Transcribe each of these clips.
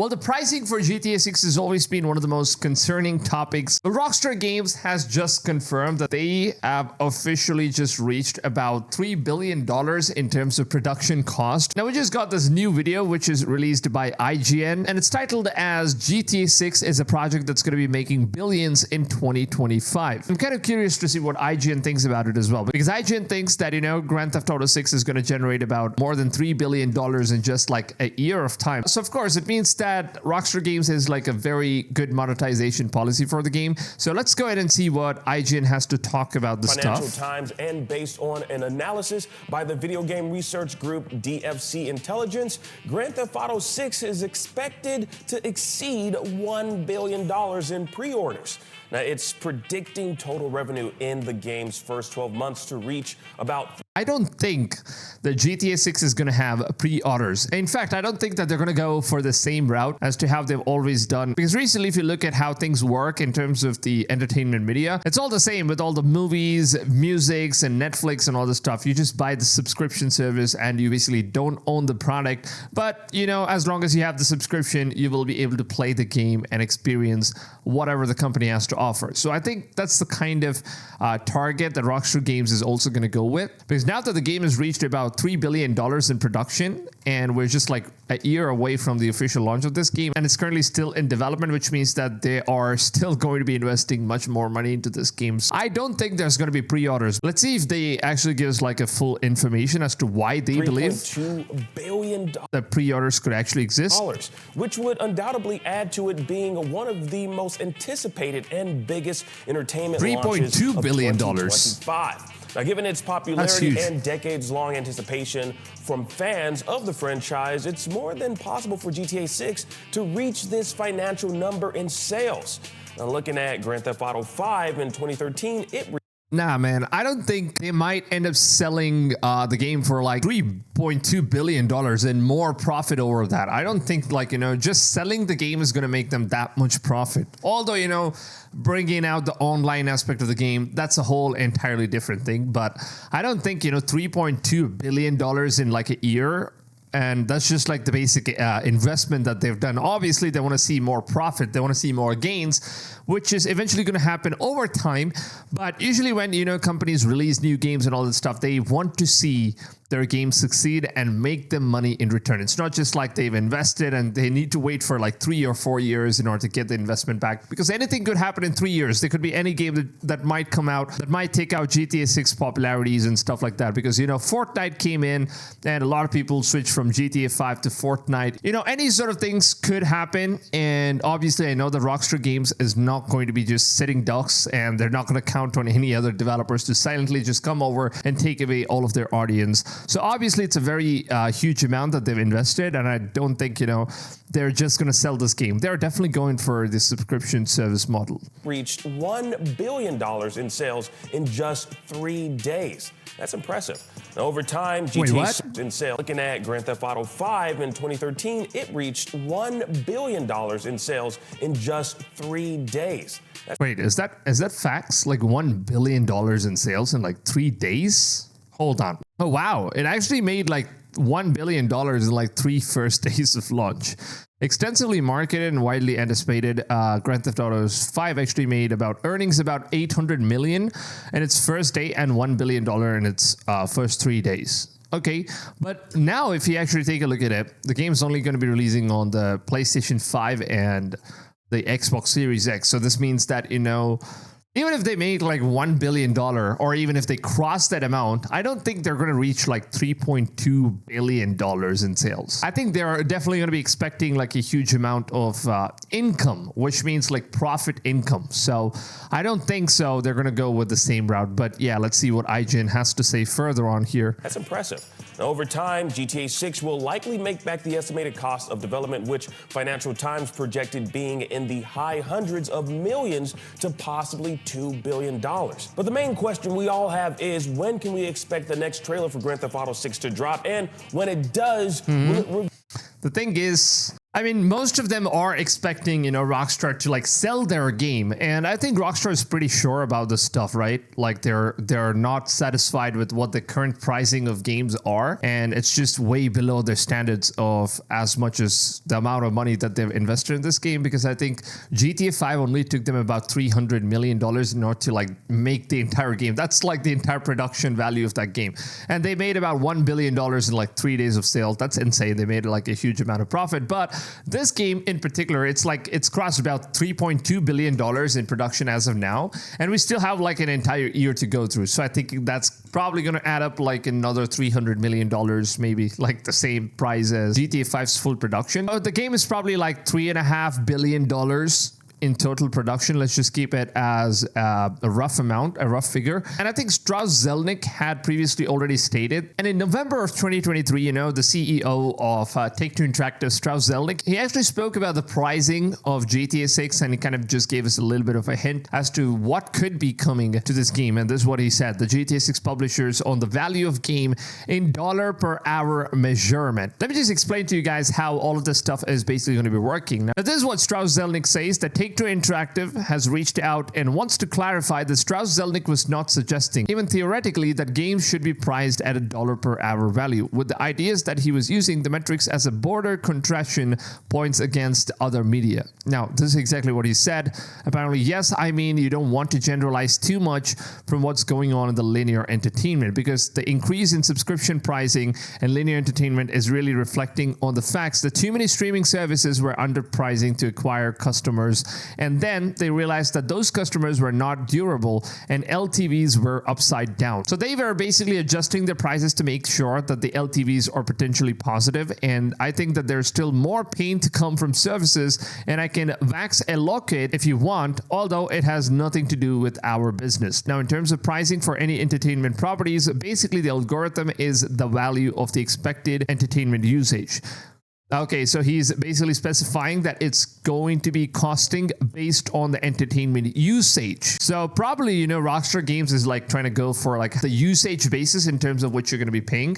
Well, the pricing for GTA 6 has always been one of the most concerning topics. But Rockstar Games has just confirmed that they have officially just reached about $3 billion in terms of production cost. Now, we just got this new video, which is released by IGN, and it's titled as GTA 6 is a project that's going to be making billions in 2025. I'm kind of curious to see what IGN thinks about it as well, because IGN thinks that, Grand Theft Auto 6 is going to generate about more than $3 billion in just like a year of time. So, of course, it means that Rockstar Games has like a very good monetization policy for the game. So let's go ahead and see what IGN has to talk about this Financial stuff. Times, and based on an analysis by the video game research group DFC Intelligence, Grand Theft Auto 6 is expected to exceed $1 billion in pre-orders. Now, it's predicting total revenue in the game's first 12 months to reach about... I don't think that GTA 6 is going to have pre-orders. In fact, I don't think that they're going to go for the same route as to how they've always done. Because recently, if you look at how things work in terms of the entertainment media, it's all the same with all the movies, musics, and Netflix and all this stuff. You just buy the subscription service and you basically don't own the product. But, as long as you have the subscription, you will be able to play the game and experience whatever the company has to offer. So I think that's the kind of target that Rockstar Games is also going to go with. Because now that the game has reached about $3 billion in production, and we're just like a year away from the official launch of this game, and it's currently still in development, which means that they are still going to be investing much more money into this game. So I don't think there's going to be pre-orders. Let's see if they actually give us like a full information as to why they believe $3.2 billion that pre-orders could actually exist. Which would undoubtedly add to it being one of the most anticipated and biggest entertainment launches $3.2 billion. 2025. Now, given its popularity and decades-long anticipation from fans of the franchise, it's more than possible for GTA 6 to reach this financial number in sales. Now, looking at Grand Theft Auto 5 in 2013, Nah, man, I don't think they might end up selling the game for like $3.2 billion and more profit over that. I don't think just selling the game is going to make them that much profit. Although, bringing out the online aspect of the game, that's a whole entirely different thing. But I don't think, $3.2 billion in like a year. And that's just like the basic investment that they've done. Obviously, they want to see more profit. They want to see more gains, which is eventually going to happen over time. But usually when, companies release new games and all that stuff, they want to see their games succeed and make them money in return. It's not just like they've invested and they need to wait for like 3 or 4 years in order to get the investment back, because anything could happen in 3 years. There could be any game that might come out that might take out GTA 6 popularities and stuff like that, because Fortnite came in and a lot of people switched from GTA 5 to Fortnite. Any sort of things could happen, and obviously I know that Rockstar Games is not going to be just sitting ducks, and they're not going to count on any other developers to silently just come over and take away all of their audience. So obviously it's a very huge amount that they've invested, and I don't think, they're just going to sell this game. They're definitely going for the subscription service model. Reached $1 billion in sales in just 3 days. That's impressive. Now, over time, GTA in sales. Looking at Grand Theft Auto 5 in 2013, it reached $1 billion in sales in just 3 days. Wait, is that facts? Like $1 billion in sales in like 3 days? Hold on. Oh, wow. It actually made like $1 billion in like 3 first days of launch. Extensively marketed and widely anticipated, Grand Theft Auto 5 actually made earnings about $800 million in its first day and $1 billion in its first 3 days. Okay, but now if you actually take a look at it, the game's only going to be releasing on the PlayStation 5 and the Xbox Series X. So this means that, even if they make like $1 billion, or even if they cross that amount, I don't think they're going to reach like $3.2 billion in sales. I think they're definitely going to be expecting like a huge amount of income, which means like profit income. So I don't think so they're going to go with the same route. But yeah, let's see what IGN has to say further on here. That's impressive. Now, over time, GTA 6 will likely make back the estimated cost of development, which Financial Times projected being in the high hundreds of millions to possibly $2 billion. But the main question we all have is, when can we expect the next trailer for Grand Theft Auto 6 to drop? And when it does, will it... The thing is, I mean, most of them are expecting, Rockstar to like sell their game. And I think Rockstar is pretty sure about this stuff, right? Like they're not satisfied with what the current pricing of games are. And it's just way below their standards of as much as the amount of money that they've invested in this game. Because I think GTA 5 only took them about $300 million in order to like make the entire game. That's like the entire production value of that game. And they made about $1 billion in like 3 days of sales. That's insane. They made like a huge amount of profit. But this game in particular, it's crossed about $3.2 billion in production as of now. And we still have like an entire year to go through. So I think that's probably going to add up like another $300 million, maybe like the same price as GTA 5's full production. The game is probably like $3.5 billion in total production. Let's just keep it as a rough figure. And I think Strauss Zelnik had previously already stated, and in November of 2023, the CEO of Take-Two Interactive, Strauss Zelnik, he actually spoke about the pricing of GTA 6, and he kind of just gave us a little bit of a hint as to what could be coming to this game. And this is what he said: the GTA 6 publishers on the value of game in dollar per hour measurement. Let me just explain to you guys how all of this stuff is basically going to be working. Now, this is what Strauss Zelnik says, that Take-Two Interactive has reached out and wants to clarify that Strauss Zelnik was not suggesting, even theoretically, that games should be priced at a dollar per hour value, with the ideas that he was using the metrics as a border contraction points against other media. Now, this is exactly what he said. Apparently, yes, I mean, you don't want to generalize too much from what's going on in the linear entertainment, because the increase in subscription pricing and linear entertainment is really reflecting on the facts that too many streaming services were underpricing to acquire customers. And then they realized that those customers were not durable and LTVs were upside down. So they were basically adjusting their prices to make sure that the LTVs are potentially positive. And I think that there's still more pain to come from services, and I can wax allocate if you want, although it has nothing to do with our business. Now, in terms of pricing for any entertainment properties, basically the algorithm is the value of the expected entertainment usage. Okay, so he's basically specifying that it's going to be costing based on the entertainment usage. So probably, Rockstar Games is like trying to go for like the usage basis in terms of what you're going to be paying.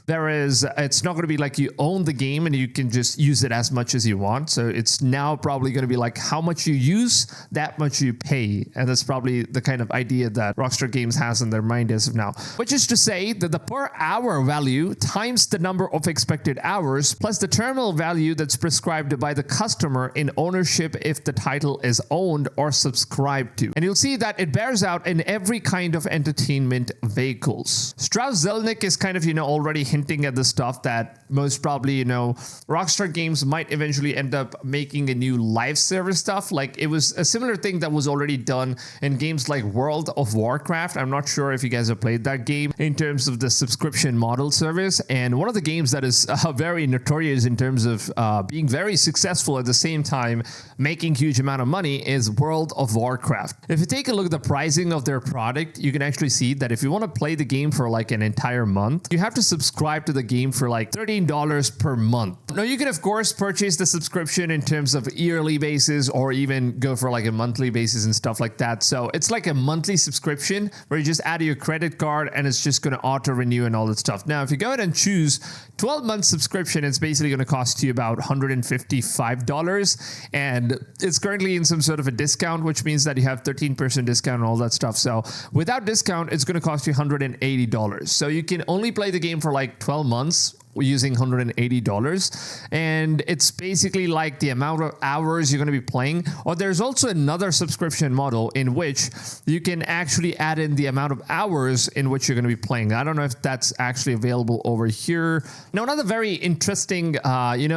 Whereas it's not going to be like you own the game and you can just use it as much as you want. So it's now probably going to be like how much you use, that much you pay. And that's probably the kind of idea that Rockstar Games has in their mind as of now. Which is to say that the per hour value times the number of expected hours plus the terminal value that's prescribed by the customer in ownership if the title is owned or subscribed to. And you'll see that it bears out in every kind of entertainment vehicles. Strauss Zelnik is kind of, already hinting at the stuff that most probably, Rockstar Games might eventually end up making a new live service stuff. Like it was a similar thing that was already done in games like World of Warcraft. I'm not sure if you guys have played that game in terms of the subscription model service. And one of the games that is very notorious in terms of being very successful at the same time making huge amount of money is World of Warcraft. If you take a look at the pricing of their product, you can actually see that if you want to play the game for like an entire month, you have to subscribe to the game for like $13 per month. Now you can of course purchase the subscription in terms of yearly basis or even go for like a monthly basis and stuff like that. So it's like a monthly subscription where you just add your credit card and it's just going to auto renew and all that stuff. Now if you go ahead and choose 12-month subscription, it's basically going to cost you about $155, and it's currently in some sort of a discount, which means that you have 13% discount and all that stuff. So without discount, it's going to cost you $180. So you can only play the game for like 12 months using $180, and it's basically like the amount of hours you're going to be playing. Or there's also another subscription model in which you can actually add in the amount of hours in which you're going to be playing. I don't know if that's actually available over here. Now, another very interesting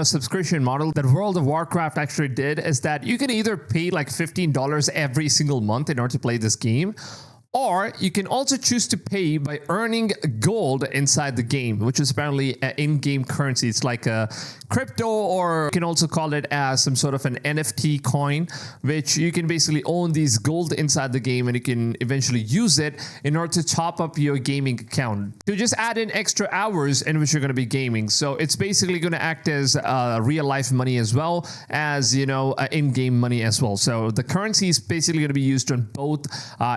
subscription model that World of Warcraft actually did is that you can either pay like $15 every single month in order to play this game, or you can also choose to pay by earning gold inside the game, which is apparently an in-game currency. It's like a crypto, or you can also call it as some sort of an NFT coin, which you can basically own these gold inside the game and you can eventually use it in order to top up your gaming account to just add in extra hours in which you're going to be gaming. So it's basically going to act as real life money as well as, in-game money as well. So the currency is basically going to be used on both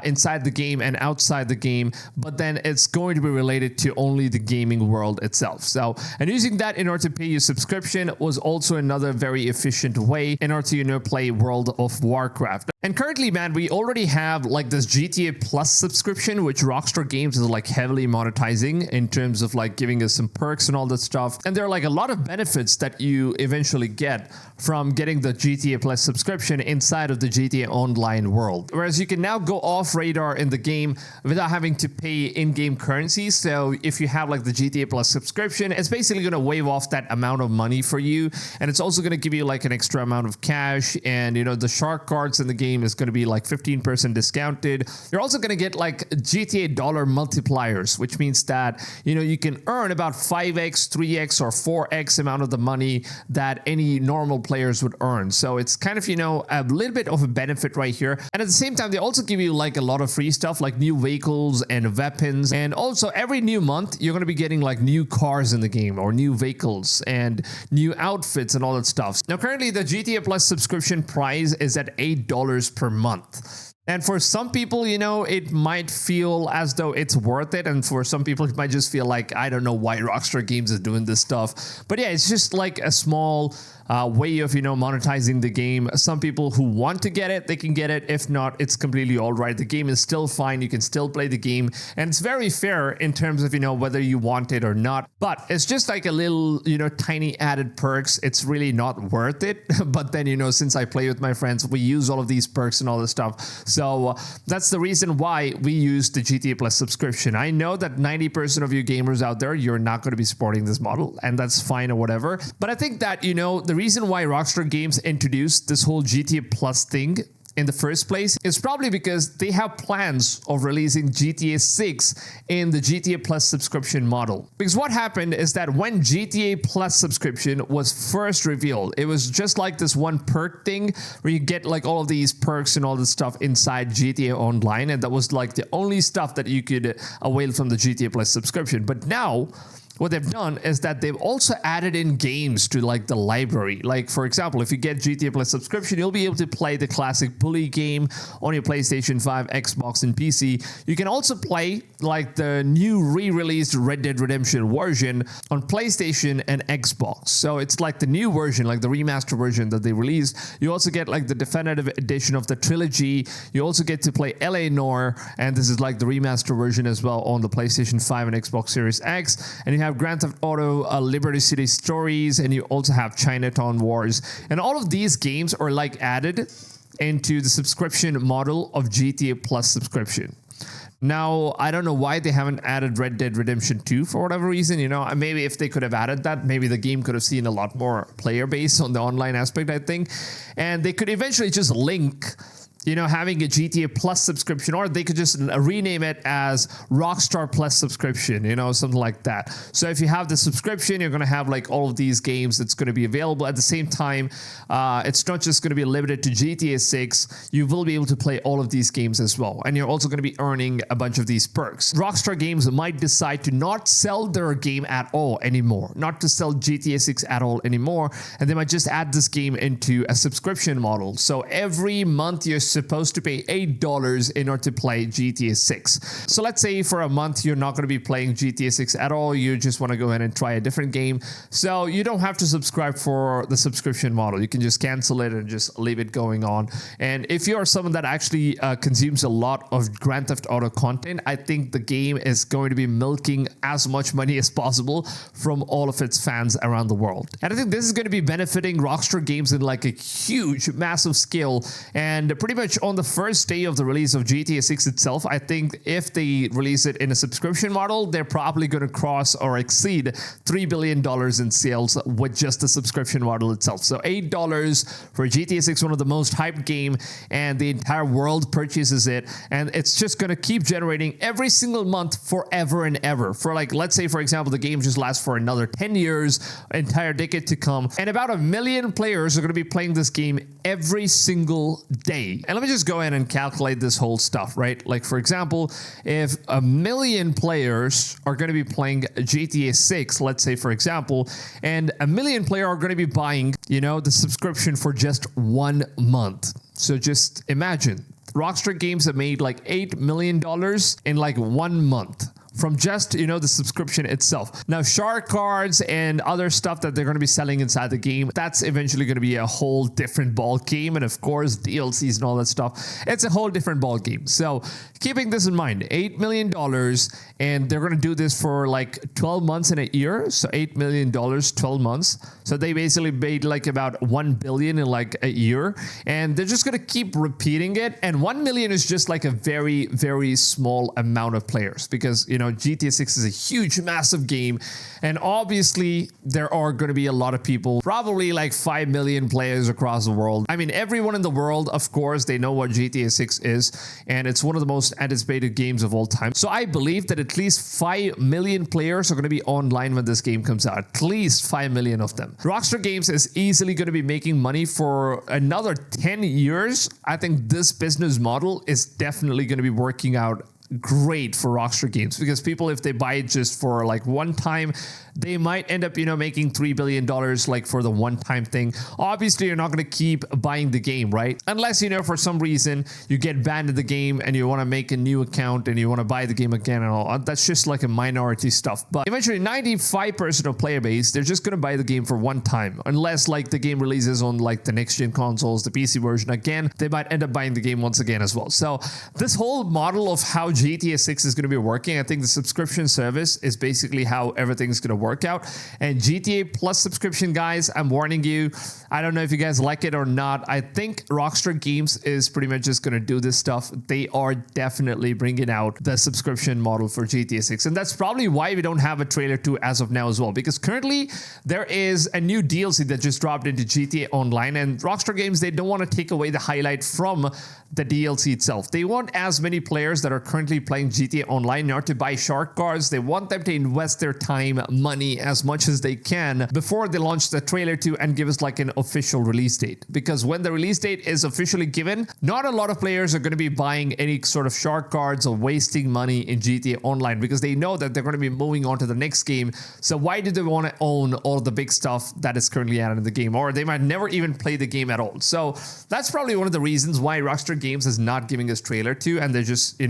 inside the game game and outside the game, but then it's going to be related to only the gaming world itself. So, and using that in order to pay your subscription was also another very efficient way in order to, play World of Warcraft. And currently, man, we already have like this GTA Plus subscription, which Rockstar Games is like heavily monetizing in terms of like giving us some perks and all that stuff. And there are like a lot of benefits that you eventually get from getting the GTA Plus subscription inside of the GTA Online world. Whereas you can now go off radar in the game without having to pay in-game currency. So if you have like the GTA Plus subscription, it's basically going to waive off that amount of money for you. And it's also going to give you like an extra amount of cash. And the shark cards in the game is going to be like 15% discounted. You're also going to get like GTA dollar multipliers, which means that, you can earn about 5x, 3x, or 4x amount of the money that any normal players would earn. So it's kind of, a little bit of a benefit right here. And at the same time, they also give you like a lot of free stuff like new vehicles and weapons. And also every new month, you're going to be getting like new cars in the game or new vehicles and new outfits and all that stuff. Now, currently the GTA Plus subscription price is at $8 per month. And for some people, it might feel as though it's worth it. And for some people, it might just feel like, I don't know why Rockstar Games is doing this stuff. But yeah, it's just like a small way of, monetizing the game. Some people who want to get it, they can get it. If not, it's completely all right. The game is still fine. You can still play the game. And it's very fair in terms of, whether you want it or not. But it's just like a little, tiny added perks. It's really not worth it. But then, since I play with my friends, we use all of these perks and all this stuff. So that's the reason why we use the GTA Plus subscription. I know that 90% of you gamers out there, you're not going to be supporting this model, and that's fine or whatever. But I think that, the reason why Rockstar Games introduced this whole GTA Plus thing in the first place is probably because they have plans of releasing GTA 6 in the GTA Plus subscription model. Because what happened is that when GTA Plus subscription was first revealed, it was just like this one perk thing where you get like all of these perks and all this stuff inside GTA Online, and that was like the only stuff that you could avail from the GTA Plus subscription. But now, what they've done is that they've also added in games to like the library. Like, for example, if you get GTA Plus subscription, you'll be able to play the classic Bully game on your PlayStation 5, Xbox, and PC. You can also play like the new re-released Red Dead Redemption version on PlayStation and Xbox. So it's like the new version, like the remaster version that they released. You also get like the definitive edition of the trilogy. You also get to play LA Noire, and this is like the remaster version as well on the PlayStation 5 and Xbox Series X. And you have Grand Theft Auto, Liberty City Stories, and you also have Chinatown Wars. And all of these games are like added into the subscription model of GTA Plus subscription. Now, I don't know why they haven't added Red Dead Redemption 2 for whatever reason. Maybe if they could have added that, maybe the game could have seen a lot more player base on the online aspect, I think. And they could eventually just link having a GTA Plus subscription, or they could just rename it as Rockstar Plus subscription, something like that. So if you have the subscription, you're going to have like all of these games that's going to be available. At the same time, it's not just going to be limited to GTA 6. You will be able to play all of these games as well. And you're also going to be earning a bunch of these perks. Rockstar Games might decide to not sell their game at all anymore, not to sell GTA 6 at all anymore. And they might just add this game into a subscription model. So every month you're supposed to pay $8 in order to play GTA 6. So let's say for a month you're not going to be playing GTA 6 at all. You just want to go ahead and try a different game. So you don't have to subscribe for the subscription model. You can just cancel it and just leave it going on. And if you're someone that actually consumes a lot of Grand Theft Auto content, I think the game is going to be milking as much money as possible from all of its fans around the world. And I think this is going to be benefiting Rockstar Games in like a huge, massive scale. And pretty much on the first day of the release of GTA 6 itself, I think if they release it in a subscription model, they're probably going to cross or exceed $3 billion in sales with just the subscription model itself. So $8 for GTA 6, one of the most hyped game, and the entire world purchases it, and it's just going to keep generating every single month forever and ever. For like, let's say for example, the game just lasts for another 10 years, entire decade to come, and about 1 million players are going to be playing this game every single day. And let me just go ahead and calculate this whole stuff, right? Like, for example, if 1 million players are going to be playing GTA 6, let's say, for example, and 1 million players are going to be buying, the subscription for just 1 month. So just imagine Rockstar Games have made like $8 million in like 1 month from just, the subscription itself. Now, shark cards and other stuff that they're going to be selling inside the game, that's eventually going to be a whole different ball game. And of course, DLCs and all that stuff, it's a whole different ball game. So keeping this in mind, $8 million, and they're going to do this for like 12 months in a year. So $8 million, 12 months. So they basically made like about 1 billion in like a year, and they're just going to keep repeating it. And 1 million is just like a very, very small amount of players because, GTA 6 is a huge, massive game. And obviously there are going to be a lot of people, probably like 5 million players across the world. I mean, everyone in the world, of course, they know what GTA 6 is, and it's one of the most anticipated games of all time. So I believe that at least 5 million players are going to be online when this game comes out. At least 5 million of them. Rockstar Games is easily going to be making money for another 10 years. I think this business model is definitely going to be working out great for Rockstar Games, because people, if they buy it just for like one time, they might end up, making $3 billion like for the one-time thing. Obviously, you're not going to keep buying the game, right? Unless, for some reason you get banned in the game and you want to make a new account and you want to buy the game again and all. That's just like a minority stuff. But eventually, 95% of player base, they're just going to buy the game for one time. Unless like the game releases on like the next-gen consoles, the PC version again, they might end up buying the game once again as well. So this whole model of how GTA 6 is going to be working, I think the subscription service is basically how everything's going to work out. And GTA Plus subscription, guys, I'm warning you, I don't know if you guys like it or not. I think Rockstar Games is pretty much just going to do this stuff. They are definitely bringing out the subscription model for GTA 6. And that's probably why we don't have a trailer 2 as of now as well. Because currently there is a new DLC that just dropped into GTA Online. And Rockstar Games, they don't want to take away the highlight from the DLC itself. They want as many players that are currently playing GTA Online not to buy shark cards. They want them to invest their time, money as much as they can before they launch the trailer 2 and give us like an official release date. Because when the release date is officially given, not a lot of players are going to be buying any sort of shark cards or wasting money in GTA Online because they know that they're going to be moving on to the next game. So why do they want to own all the big stuff that is currently added in the game? Or they might never even play the game at all. So that's probably one of the reasons why Rockstar Games is not giving us trailer 2, and they're just,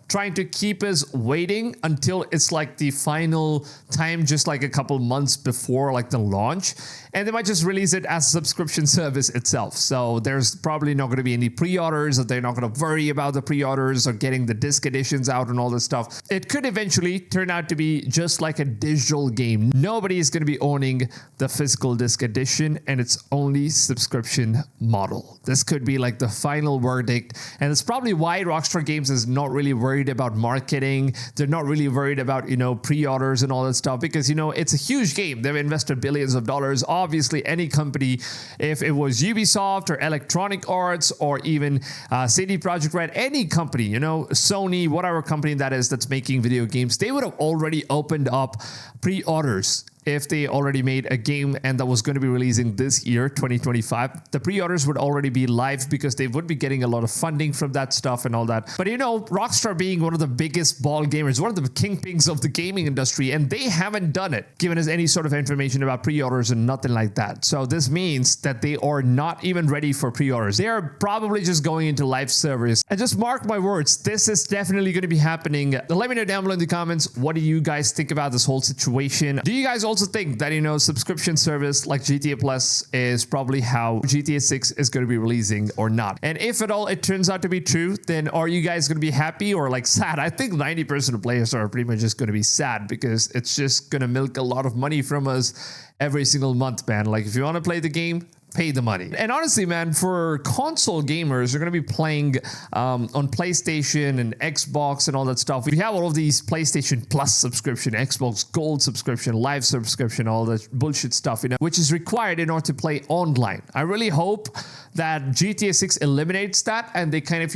trying to keep us waiting until it's like the final time, just like a couple months before like the launch, and they might just release it as a subscription service itself. So there's probably not going to be any pre-orders, or they're not going to worry about the pre-orders or getting the disc editions out and all this stuff. It could eventually turn out to be just like a digital game. Nobody is going to be owning the physical disc edition, and it's only subscription model. This could be like the final verdict, and it's probably why Rockstar Games is not really worried about marketing. They're not really worried about, pre-orders and all that stuff, because, it's a huge game. They've invested billions of dollars. Obviously, any company, if it was Ubisoft or Electronic Arts or even CD Projekt Red, any company, Sony, whatever company that is that's making video games, they would have already opened up pre-orders. If they already made a game and that was going to be releasing this year, 2025, the pre-orders would already be live because they would be getting a lot of funding from that stuff and all that. But Rockstar being one of the biggest ball gamers, one of the kingpins of the gaming industry, and they haven't done it, given us any sort of information about pre-orders and nothing like that. So this means that they are not even ready for pre-orders. They are probably just going into live service. And just mark my words, this is definitely going to be happening. Let me know down below in the comments, what do you guys think about this whole situation? Do you guys also think that, subscription service like GTA Plus is probably how GTA 6 is going to be releasing or not? And if at all it turns out to be true, then are you guys going to be happy or like sad? I think 90% of players are pretty much just going to be sad because it's just going to milk a lot of money from us every single month, man. Like if you want to play the game, pay the money. And honestly, man, for console gamers, you're going to be playing on PlayStation and Xbox and all that stuff. We have all of these PlayStation Plus subscription, Xbox Gold subscription, Live subscription, all that bullshit stuff, which is required in order to play online. I really hope that GTA 6 eliminates that and they kind of,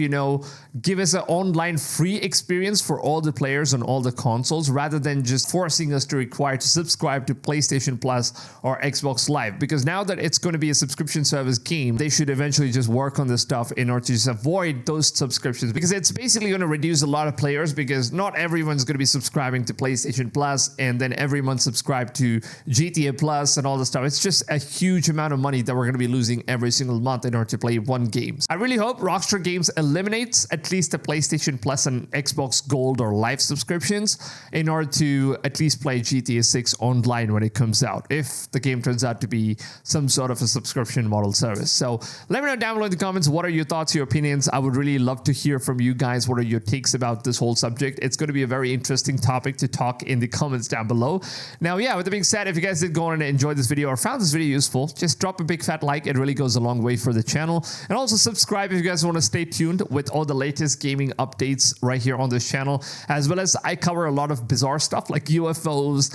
give us an online free experience for all the players on all the consoles rather than just forcing us to require to subscribe to PlayStation Plus or Xbox Live. Because now that it's going to be a subscription subscription service game, they should eventually just work on this stuff in order to just avoid those subscriptions, because it's basically going to reduce a lot of players, because not everyone's going to be subscribing to PlayStation Plus and then every month subscribe to GTA Plus and all the stuff. It's just a huge amount of money that we're going to be losing every single month in order to play one game. I really hope Rockstar Games eliminates at least the PlayStation Plus and Xbox Gold or Live subscriptions in order to at least play GTA 6 online when it comes out, if the game turns out to be some sort of a subscription model service. So let me know down below in the comments, what are your thoughts, your opinions? I would really love to hear from you guys. What are your takes about this whole subject? It's going to be a very interesting topic to talk in the comments down below. Now, yeah, with that being said, if you guys did go on and enjoy this video or found this video useful, just drop a big fat like. It really goes a long way for the channel. And also subscribe if you guys want to stay tuned with all the latest gaming updates right here on this channel, as well as I cover a lot of bizarre stuff like UFOs,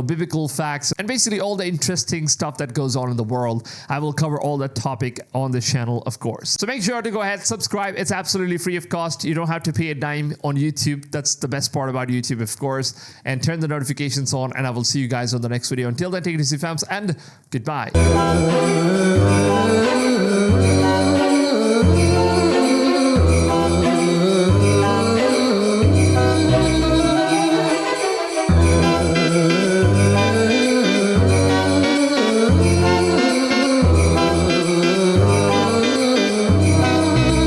biblical facts, and basically all the interesting stuff that goes on in the world. I will cover all that topic on the channel, of course. So make sure to go ahead, subscribe. It's absolutely free of cost. You don't have to pay a dime on YouTube. That's the best part about YouTube, of course. And turn the notifications on, and I will see you guys on the next video. Until then, take it easy, fams, and goodbye.